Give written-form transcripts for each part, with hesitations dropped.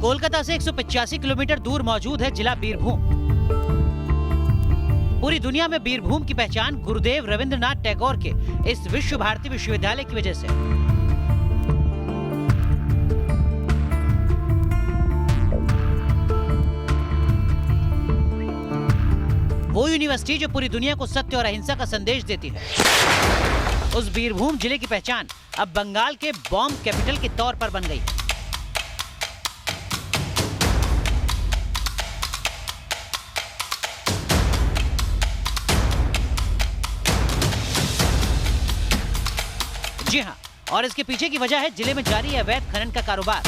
कोलकाता से 185 किलोमीटर दूर मौजूद है जिला बीरभूम। पूरी दुनिया में बीरभूम की पहचान गुरुदेव रविंद्रनाथ टैगोर के इस विश्व भारती विश्वविद्यालय की वजह से है। वो यूनिवर्सिटी जो पूरी दुनिया को सत्य और अहिंसा का संदेश देती है। उस बीरभूम जिले की पहचान अब बंगाल के बॉम्ब कैपिटल के तौर पर बन गई है। जी हाँ, और इसके पीछे की वजह है जिले में जारी अवैध खनन का कारोबार।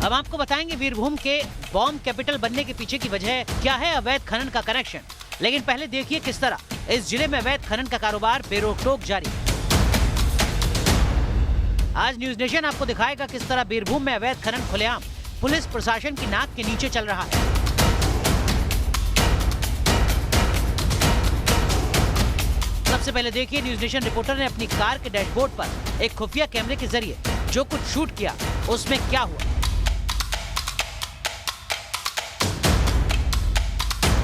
अब आपको बताएंगे बीरभूम के बॉम्ब कैपिटल बनने के पीछे की वजह क्या है अवैध खनन का कनेक्शन। लेकिन पहले देखिए किस तरह इस जिले में अवैध खनन का कारोबार बेरोक-टोक जारी है। आज न्यूज नेशन आपको दिखाएगा किस तरह बीरभूम में अवैध खनन खुलेआम पुलिस प्रशासन की नाक के नीचे चल रहा है। सबसे पहले देखिए न्यूज नेशन रिपोर्टर ने अपनी कार के डैशबोर्ड पर एक खुफिया कैमरे के जरिए जो कुछ शूट किया उसमें क्या हुआ।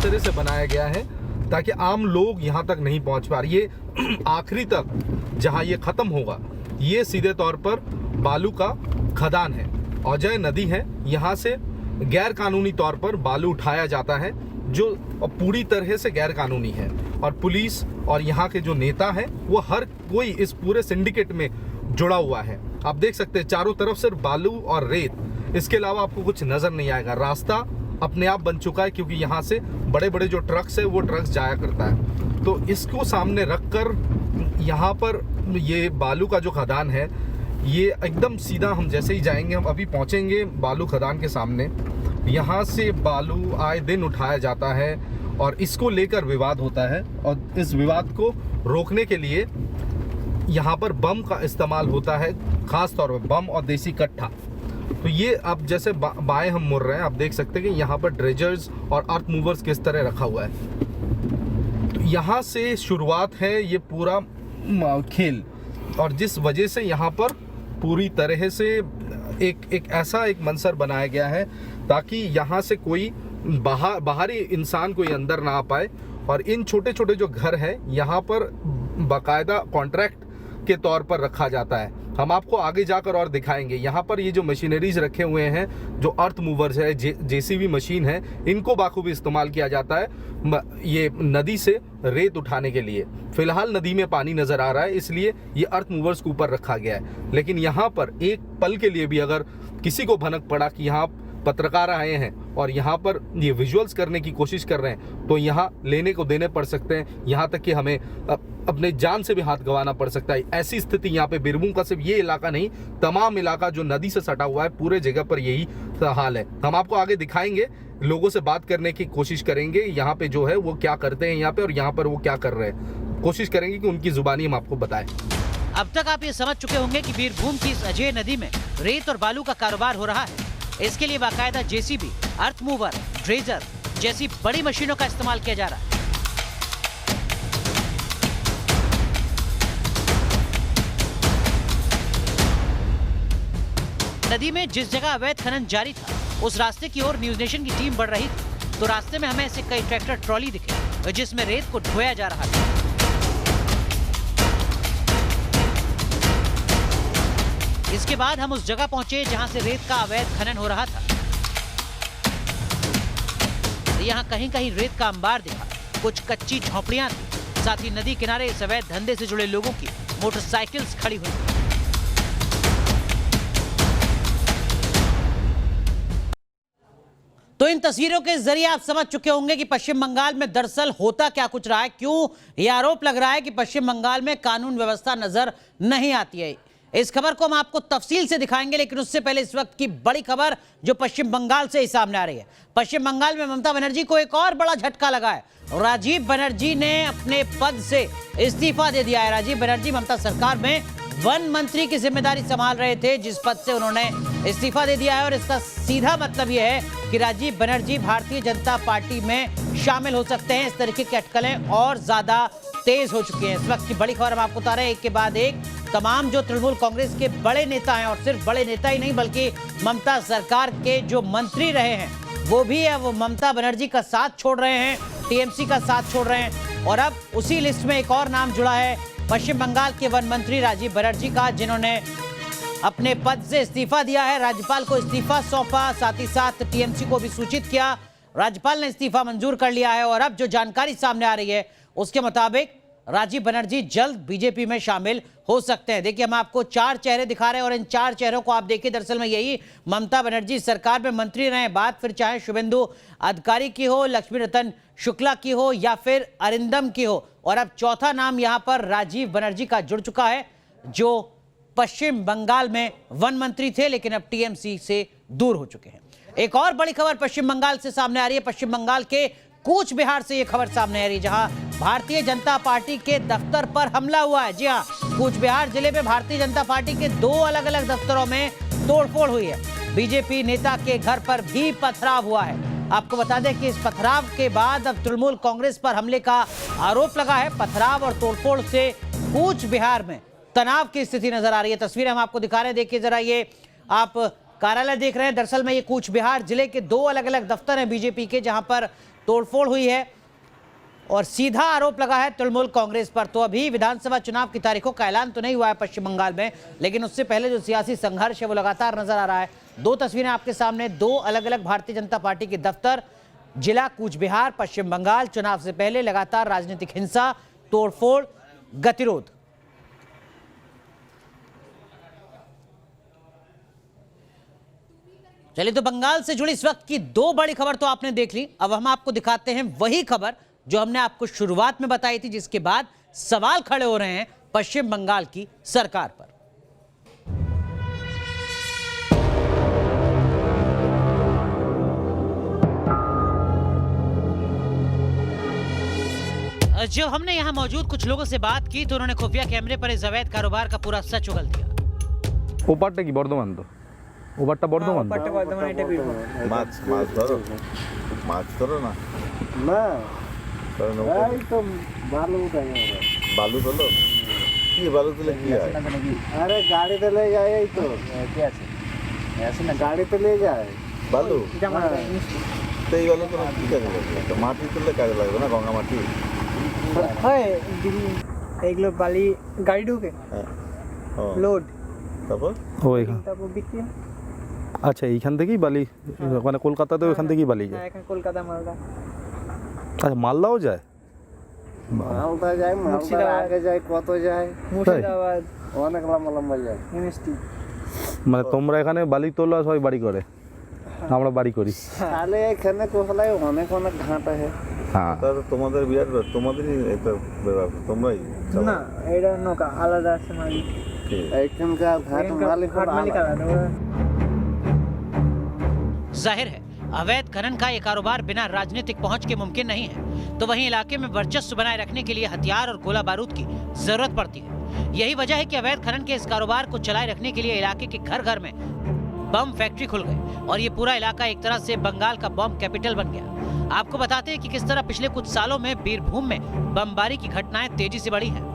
तरह से बनाया गया है ताकि आम लोग यहाँ तक नहीं पहुँच पा रहे। ये आखिरी तक जहाँ ये खत्म होगा ये सीधे तौर पर बालू का खदान है। अजय नदी है, यहाँ से गैर कानूनी तौर पर बालू उठाया जाता है जो पूरी तरह से गैर कानूनी है। और पुलिस और यहाँ के जो नेता हैं वो हर कोई इस पूरे सिंडिकेट में जुड़ा हुआ है। आप देख सकते हैं चारों तरफ सिर्फ बालू और रेत, इसके अलावा आपको कुछ नजर नहीं आएगा। रास्ता अपने आप बन चुका है क्योंकि यहाँ से बड़े बड़े जो ट्रक्स है वो ट्रक्स जाया करता है। तो इसको सामने रखकर यहाँ पर ये बालू का जो खदान है ये एकदम सीधा हम जैसे ही जाएंगे, हम अभी पहुँचेंगे बालू खदान के सामने। यहाँ से बालू आए दिन उठाया जाता है और इसको लेकर विवाद होता है और इस विवाद को रोकने के लिए यहाँ पर बम का इस्तेमाल होता है, खास तौर पर बम और देसी कट्ठा। तो ये अब जैसे बाएं हम मुड़ रहे हैं, आप देख सकते हैं कि यहाँ पर ड्रेजर्स और अर्थ मूवर्स किस तरह रखा हुआ है। तो यहाँ से शुरुआत है ये पूरा खेल, और जिस वजह से यहाँ पर पूरी तरह से एक ऐसा एक मंजर बनाया गया है ताकि यहाँ से कोई बाहरी इंसान कोई अंदर ना आ पाए। और इन छोटे छोटे जो घर है यहाँ पर बाकायदा कॉन्ट्रैक्ट के तौर पर रखा जाता है। हम आपको आगे जाकर और दिखाएंगे। यहाँ पर ये जो मशीनरीज रखे हुए हैं, जो अर्थ मूवर्स है, जेसीबी मशीन है, इनको बाखूबी इस्तेमाल किया जाता है ये नदी से रेत उठाने के लिए। फिलहाल नदी में पानी नजर आ रहा है इसलिए ये अर्थ मूवर्स के ऊपर रखा गया है। लेकिन यहाँ पर एक पल के लिए भी अगर किसी को भनक पड़ा कि यहाँ पत्रकार आए हैं और यहाँ पर ये विजुअल्स करने की कोशिश कर रहे हैं तो यहाँ लेने को देने पड़ सकते हैं, यहाँ तक कि हमें अपने जान से भी हाथ गंवाना पड़ सकता है। ऐसी स्थिति यहाँ पे बीरभूम का सिर्फ ये इलाका नहीं, तमाम इलाका जो नदी से सटा हुआ है पूरे जगह पर यही हाल है। हम आपको आगे दिखाएंगे, लोगों से बात करने की कोशिश करेंगे यहाँ पे जो है वो क्या करते हैं यहाँ पे और यहाँ पर वो क्या कर रहे हैं, कोशिश करेंगे कि उनकी जुबानी हम आपको बताएं। अब तक आप ये समझ चुके होंगे कि बीरभूम की इस अजय नदी में रेत और बालू का कारोबार हो रहा है। इसके लिए बाकायदा जेसीबी, अर्थ मूवर, ड्रेजर जैसी बड़ी मशीनों का इस्तेमाल किया जा रहा है। नदी में जिस जगह अवैध खनन जारी था उस रास्ते की ओर न्यूज नेशन की टीम बढ़ रही थी तो रास्ते में हमें ऐसे कई ट्रैक्टर ट्रॉली दिखे जिसमें रेत को ढोया जा रहा था। इसके बाद हम उस जगह पहुंचे जहां से रेत का अवैध खनन हो रहा था। यहाँ कहीं कहीं रेत का अंबार दिखा, कुछ कच्ची झोपड़ियां थी, साथ ही नदी किनारे इस अवैध धंधे से जुड़े लोगों की मोटरसाइकिल्स खड़ी हुई। तो इन तस्वीरों के जरिए आप समझ चुके होंगे कि पश्चिम बंगाल में दरअसल होता क्या कुछ रहा है, क्यों यह आरोप लग रहा है कि पश्चिम बंगाल में कानून व्यवस्था नजर नहीं आती है। इस खबर को हम आपको तफसील से दिखाएंगे, लेकिन उससे पहले इस वक्त की बड़ी खबर जो पश्चिम बंगाल से ही सामने आ रही है। पश्चिम बंगाल में ममता बनर्जी को एक और बड़ा झटका लगा है। राजीव बनर्जी ने अपने पद से इस्तीफा दे दिया है। राजीव बनर्जी ममता सरकार में वन मंत्री की जिम्मेदारी संभाल रहे थे, जिस पद से उन्होंने इस्तीफा दे दिया है। और इसका सीधा मतलब यह है कि राजीव बनर्जी भारतीय जनता पार्टी में शामिल हो सकते हैं। इस तरीके की अटकलें और ज्यादा तेज हो चुके हैं। इस वक्त की बड़ी खबर हम आपको बता रहे हैं, एक के बाद एक तमाम जो तृणमूल कांग्रेस के बड़े नेता हैं, और सिर्फ बड़े नेता ही नहीं बल्कि ममता सरकार के जो मंत्री रहे हैं वो भी है, वो ममता बनर्जी का साथ छोड़ रहे हैं, टीएमसी का साथ छोड़ रहे हैं। और अब उसी लिस्ट में एक और नाम जुड़ा है पश्चिम बंगाल के वन मंत्री राजीव बनर्जी का, जिन्होंने अपने पद से इस्तीफा दिया है, राज्यपाल को इस्तीफा सौंपा, साथ ही साथ टीएमसी को भी सूचित किया। राज्यपाल ने इस्तीफा मंजूर कर लिया है और अब जो जानकारी सामने आ रही है उसके मुताबिक राजीव बनर्जी जल्द बीजेपी में शामिल हो सकते हैं। देखिए, हम आपको 4 चेहरे दिखा रहे हैं और इन 4 चेहरों को आप देखिए, दरअसल में यही ममता बनर्जी सरकार में मंत्री रहे, बात फिर चाहे शुभेंदु अधिकारी की हो, लक्ष्मी रतन शुक्ला की हो या फिर अरिंदम की हो। और अब चौथा नाम यहां पर राजीव बनर्जी का जुड़ चुका है, जो पश्चिम बंगाल में वन मंत्री थे लेकिन अब टीएमसी से दूर हो चुके हैं। एक और बड़ी खबर पश्चिम बंगाल से सामने आ रही है। पश्चिम बंगाल के कूच बिहार से यह खबर सामने आ रही है, जहां भारतीय जनता पार्टी के दफ्तर पर हमला हुआ है। जी हां, कूच बिहार जिले में भारतीय जनता पार्टी के 2 अलग अलग दफ्तरों में तोड़फोड़ हुई है। बीजेपी नेता के घर पर भी पथराव हुआ है। आपको बता दें कि इस पथराव के बाद अब तृणमूल कांग्रेस पर हमले का आरोप लगा है। पथराव और तोड़फोड़ से कूच बिहार में तनाव की स्थिति नजर आ रही है। तस्वीरें हम आपको दिखा रहे हैं, देखिए जरा, ये आप कार्यालय देख रहे हैं। दरअसल में ये कूच बिहार जिले के 2 अलग अलग दफ्तर हैं बीजेपी के, जहां पर तोड़फोड़ हुई है और सीधा आरोप लगा है तृणमूल कांग्रेस पर। तो अभी विधानसभा चुनाव की तारीखों का ऐलान तो नहीं हुआ है पश्चिम बंगाल में, लेकिन उससे पहले जो सियासी संघर्ष है वो लगातार नजर आ रहा है। 2 तस्वीरें आपके सामने, 2 अलग अलग भारतीय जनता पार्टी के दफ्तर, जिला कूच बिहार, पश्चिम बंगाल। चुनाव से पहले लगातार राजनीतिक हिंसा, तोड़फोड़, गतिरोध। चलिए, तो बंगाल से जुड़ी इस वक्त की 2 बड़ी खबर तो आपने देख ली। अब हम आपको दिखाते हैं वही खबर जो हमने आपको शुरुआत में बताई थी, जिसके बाद सवाल खड़े हो रहे हैं पश्चिम बंगाल की सरकार पर। जब हमने यहां मौजूद कुछ लोगों से बात की तो उन्होंने खुफिया कैमरे पर इस अवैध कारोबार का पूरा सच उगल दिया। ওপারটা কি বর্ধমান তো? ওপারটা বর্ধমান তো? মাছ মাছ ধরো মাছ ধরো না না ধরো নৌকো। এই তো বালু উঠাই আমরা। বালু তোলো কি বালু তুলে কি হয় আরে গাড়িতে ले যায় এই তো কি আছে ऐसे না গাড়িতে ले যায় বালু হ্যাঁ। তো এই বালু তোমার কি কাজে লাগবে তো মাটি তুললে কাজে লাগবে না গঙ্গা মাটি হয় এইগুলো বালি গাড়ি ঢুকে হ্যাঁ ও লোড তারপর ও এখান তারপর বিক্রি হয়। আচ্ছা, এইখান থেকেই বালি, মানে কলকাতাতেও এখান থেকেই বালি যায়। হ্যাঁ, এখন কলকাতা মালদা আচ্ছা, মালদাও যায়? মালদা যায়, মালদার মুর্শিদাবাদ। আগে যায়, কত যায়, মুর্শিদাবাদ, অনেক লম্বা লম্বা যায়। এমএসটি। মানে তোমরা এখানে বালি তোলো আর সবাই বাড়ি করে, আমরা বাড়ি করি। তাহলে এখানে কোথায় অনেক অনেক ঘাট আছে। হ্যাঁ, তাহলে তোমাদের বিরাট ব্যাপার, তোমাদেরই এটা ব্যাপার, তোমরাই চালাও। না এটা নৌকা আলাদা আছে মালিক। ঠিক। এইখানকার ঘাট মালিক ঘাট মালিক আলাদা। जाहिर है अवैध खनन का ये कारोबार बिना राजनीतिक पहुंच के मुमकिन नहीं है, तो वहीं इलाके में वर्चस्व बनाए रखने के लिए हथियार और गोला बारूद की जरूरत पड़ती है। यही वजह है कि अवैध खनन के इस कारोबार को चलाए रखने के लिए इलाके के घर घर में बम फैक्ट्री खुल गई और ये पूरा इलाका एक तरह से बंगाल का बम कैपिटल बन गया। आपको बताते हैं कि किस तरह पिछले कुछ सालों में बीरभूम में बमबारी की घटनाएं तेजी से बढ़ी हैं।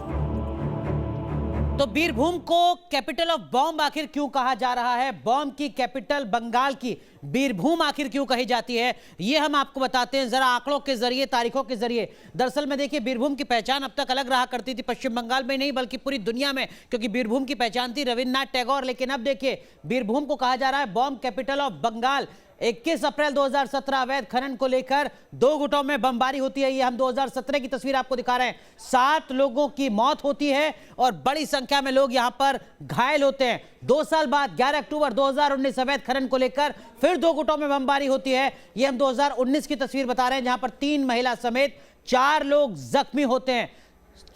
तो बीरभूम को कैपिटल ऑफ बॉम्ब आखिर क्यों कहा जा रहा है? बॉम्ब की कैपिटल बंगाल की बीरभूम आखिर क्यों कही जाती है, ये हम आपको बताते हैं जरा आंकड़ों के जरिए, तारीखों के जरिए। दरअसल में देखिए, बीरभूम की पहचान अब तक अलग रहा करती थी, पश्चिम बंगाल में नहीं बल्कि पूरी दुनिया में, क्योंकि बीरभूम की पहचान थी रविन्द्रनाथ टैगोर। लेकिन अब देखिए, बीरभूम को कहा जा रहा है बॉम्ब कैपिटल ऑफ बंगाल। 21 अप्रैल 2017 अवैध खनन को लेकर 2 गुटों में बमबारी होती है। ये हम 2017 की तस्वीर आपको दिखा रहे हैं। 7 लोगों की मौत होती है और बड़ी संख्या में लोग यहां पर घायल होते हैं। 2 साल बाद 11 अक्टूबर 2019 अवैध खनन को लेकर फिर 2 गुटों में बमबारी होती है। ये हम 2019 की तस्वीर बता रहे हैं, जहां पर 3 महिला समेत 4 लोग जख्मी होते हैं।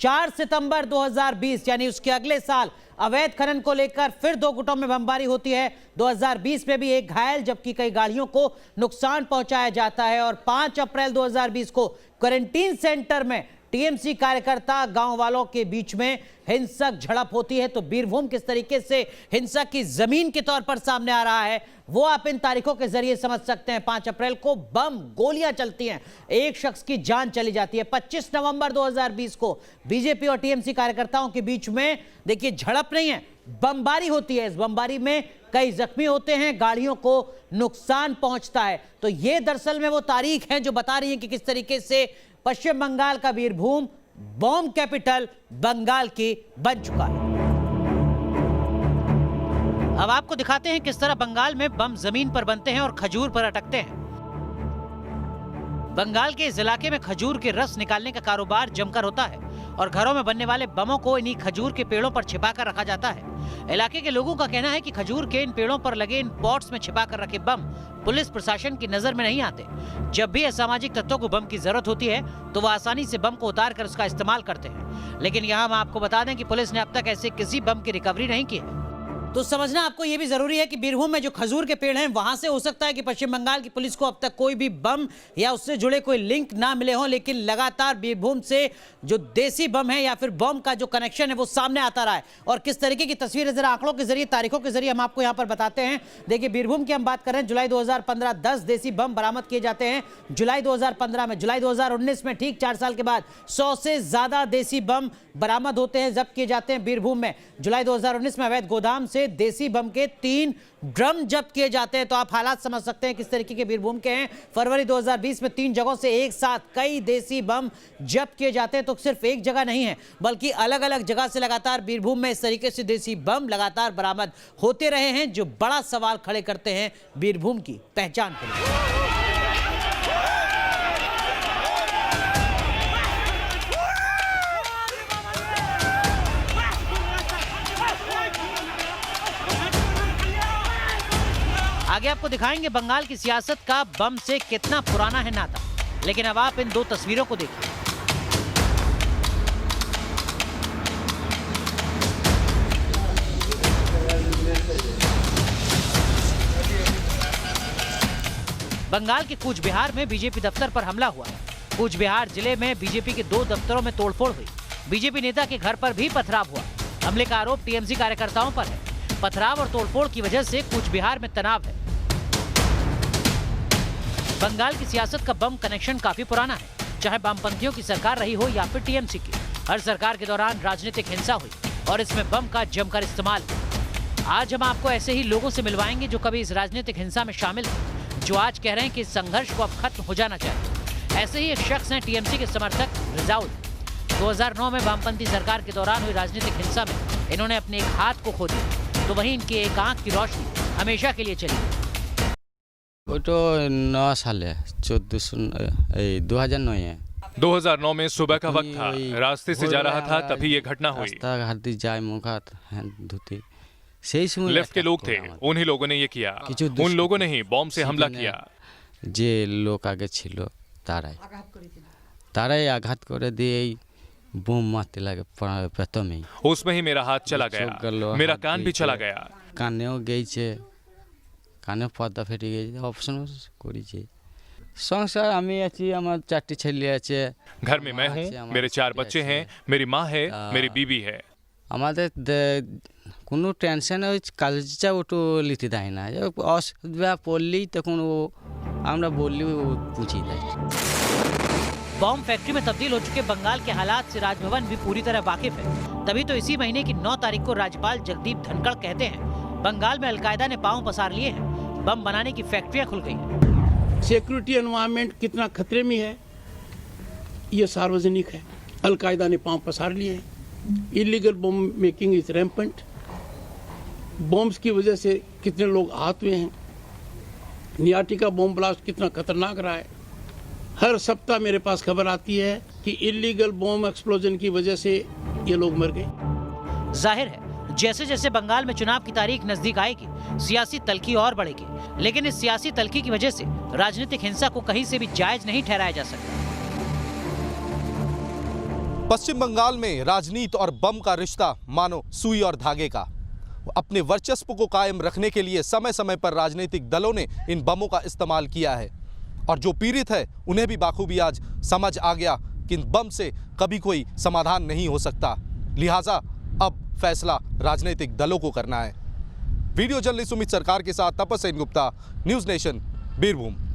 4 सितंबर 2020 यानी उसके अगले साल अवैध खनन को लेकर फिर 2 गुटों में बमबारी होती है। 2020 में भी एक घायल जबकि कई गाड़ियों को नुकसान पहुंचाया जाता है और 5 अप्रैल 2020 को क्वारंटीन सेंटर में टीएमसी कार्यकर्ता गांव वालों के बीच में हिंसक झड़प होती है। तो बीरभूम किस तरीके से हिंसा की जमीन के तौर पर सामने आ रहा है वो आप इन तारीखों के जरिए समझ सकते हैं। 5 अप्रैल को बम गोलियां चलती हैं, एक शख्स की जान चली जाती है। 25 नवंबर 2020 को बीजेपी और टीएमसी कार्यकर्ताओं के बीच में देखिए झड़प नहीं है, बमबारी होती है। इस बमबारी में कई जख्मी होते हैं, गाड़ियों को नुकसान पहुंचता है। तो ये दरअसल में वो तारीख है जो बता रही है कि किस तरीके से पश्चिम बंगाल का बीरभूम बॉम्ब कैपिटल बंगाल की बन चुका है। अब आपको दिखाते हैं किस तरह बंगाल में बम जमीन पर बनते हैं और खजूर पर अटकते हैं। बंगाल के इस इलाके में खजूर के रस निकालने का कारोबार जमकर होता है और घरों में बनने वाले बमों को इन्हीं खजूर के पेड़ों पर छिपाकर रखा जाता है। इलाके के लोगों का कहना है कि खजूर के इन पेड़ों पर लगे इन पॉट्स में छिपाकर रखे बम पुलिस प्रशासन की नजर में नहीं आते। जब भी असामाजिक तत्वों को बम की जरूरत होती है तो वह आसानी से बम को उतार कर उसका इस्तेमाल करते हैं। लेकिन यहाँ हम आपको बता दें कि पुलिस ने अब तक ऐसे किसी बम की रिकवरी नहीं की है। तो समझना आपको यह भी जरूरी है कि बीरभूम में जो खजूर के पेड़ हैं वहां से हो सकता है कि पश्चिम बंगाल की पुलिस को अब तक कोई भी बम या उससे जुड़े कोई लिंक ना मिले हों, लेकिन लगातार बीरभूम से जो देसी बम है या फिर बम का जो कनेक्शन है वो सामने आता रहा है। और किस तरीके की तस्वीरें जरा आंकड़ों के जरिए, तारीखों के जरिए हम आपको यहाँ पर बताते हैं। देखिए बीरभूम की हम बात कर रहे हैं, जुलाई 2015 10 देसी बम बरामद किए जाते हैं जुलाई 2015 में। जुलाई 2019 में ठीक 4 साल के बाद 100 से ज्यादा देसी बम बरामद होते हैं, जब्त किए जाते हैं बीरभूम में। जुलाई 2019 में अवैध गोदाम से देसी बम के 3 ड्रम जब्त किए जाते हैं। तो आप हालात समझ सकते हैं किस तरीके के बीरभूम के हैं। फरवरी 2020 में 3 जगहों से एक साथ कई देसी बम जब्त किए जाते हैं। तो सिर्फ एक जगह नहीं है बल्कि अलग अलग जगह से लगातार बीरभूम में इस तरीके से देसी बम लगातार बरामद होते रहे हैं, जो बड़ा सवाल खड़े करते हैं बीरभूम की पहचान के लिए। आगे आपको दिखाएंगे बंगाल की सियासत का बम से कितना पुराना है नाता। लेकिन अब आप इन 2 तस्वीरों को देखिए। बंगाल के कूच बिहार में बीजेपी दफ्तर पर हमला हुआ है। कूच बिहार जिले में बीजेपी के 2 दफ्तरों में तोड़फोड़ हुई। बीजेपी नेता के घर पर भी पथराव हुआ। हमले का आरोप टीएमसी कार्यकर्ताओं पर है। पथराव और तोड़फोड़ की वजह से कूच बिहार में तनाव है। बंगाल की सियासत का बम कनेक्शन काफी पुराना है, चाहे वामपंथियों की सरकार रही हो या फिर टीएमसी की। हर सरकार के दौरान राजनीतिक हिंसा हुई और इसमें बम का जमकर इस्तेमाल हुआ। आज हम आपको ऐसे ही लोगों से मिलवाएंगे जो कभी इस राजनीतिक हिंसा में शामिल थे, जो आज कह रहे हैं कि इस संघर्ष को अब खत्म हो जाना चाहिए। ऐसे ही एक शख्स हैं टीएमसी के समर्थक रिजाउल। 2009 में वामपंथी सरकार के दौरान हुई राजनीतिक हिंसा में इन्होंने अपने एक हाथ को खो दिया, तो वहीं इनकी एक आंख की रोशनी हमेशा के लिए चली। वो तो 9 साल है, 2009 है। 2009 में सुबह का वक्त था, रास्ते से जा रहा था तभी ये घटना हुई। लेफ्ट के लोग थे, उन्हीं लोगों ने ये किया। उन लोगों ने ही बॉम्ब से हमला किया। যে লোক আগে ছিল তারাই আঘাত করে দিয়ে বোম মারতে লাগে প্রথমেই। उसमें ही मेरा हाथ चला गया, मेरा कान भी चला गया। কানেও গেছে, কানে পর্দা ফেটে গেছে, অপারেশন করেছে। সংসার আমি আছি, আমার 4টি ছেলে আছে। घर में मैं हूँ, मेरे 4 बच्चे हैं, मेरी माँ है, मेरी बीवी है। আমাদের কোনো টেনশন ওই কাজটা ওটু লিতে দেয় না। অসুবিধা পড়লেই তখন ও আমরা বললি ও পুছিয়ে দেয়। बॉम्ब फैक्ट्री में तब्दील हो चुके बंगाल के हालात से राजभवन भी पूरी तरह वाकिफ है। तभी तो इसी महीने की 9 तारीख को राज्यपाल जगदीप धनखड़ कहते हैं बंगाल में अलकायदा ने पांव पसार लिए हैं, बम बनाने की फैक्ट्रियां खुल गई हैं। सिक्योरिटी एनवायरनमेंट कितना खतरे में है ये सार्वजनिक है। अलकायदा ने पांव पसार लिए हैं। Illegal bomb making is rampant. Bombs की वजह से कितने लोग आहत हुए हैं। नियाटी का बॉम्ब ब्लास्ट कितना खतरनाक रहा है। हर सप्ताह मेरे पास खबर आती है कि इलीगल बॉम्ब एक्सप्लोजन की वजह से ये लोग मर गए। जाहिर है जैसे जैसे बंगाल में चुनाव की तारीख नजदीक आएगी, सियासी तल्खी और बढ़ेगी। लेकिन इस सियासी तल्खी की वजह से राजनीतिक हिंसा को कहीं से भी जायज नहीं ठहराया जा सकता। पश्चिम बंगाल में राजनीति और बम का रिश्ता मानो सुई और धागे का। अपने वर्चस्व को कायम रखने के लिए समय समय पर राजनीतिक दलों ने इन बमों का इस्तेमाल किया है और जो पीड़ित है उन्हें भी बाखूबी आज समझ आ गया कि इन बम से कभी कोई समाधान नहीं हो सकता। लिहाजा अब फैसला राजनीतिक दलों को करना है। वीडियो जर्नलिस्ट सुमित सरकार के साथ तपस्या गुप्ता, न्यूज़ नेशन, बीरभूम।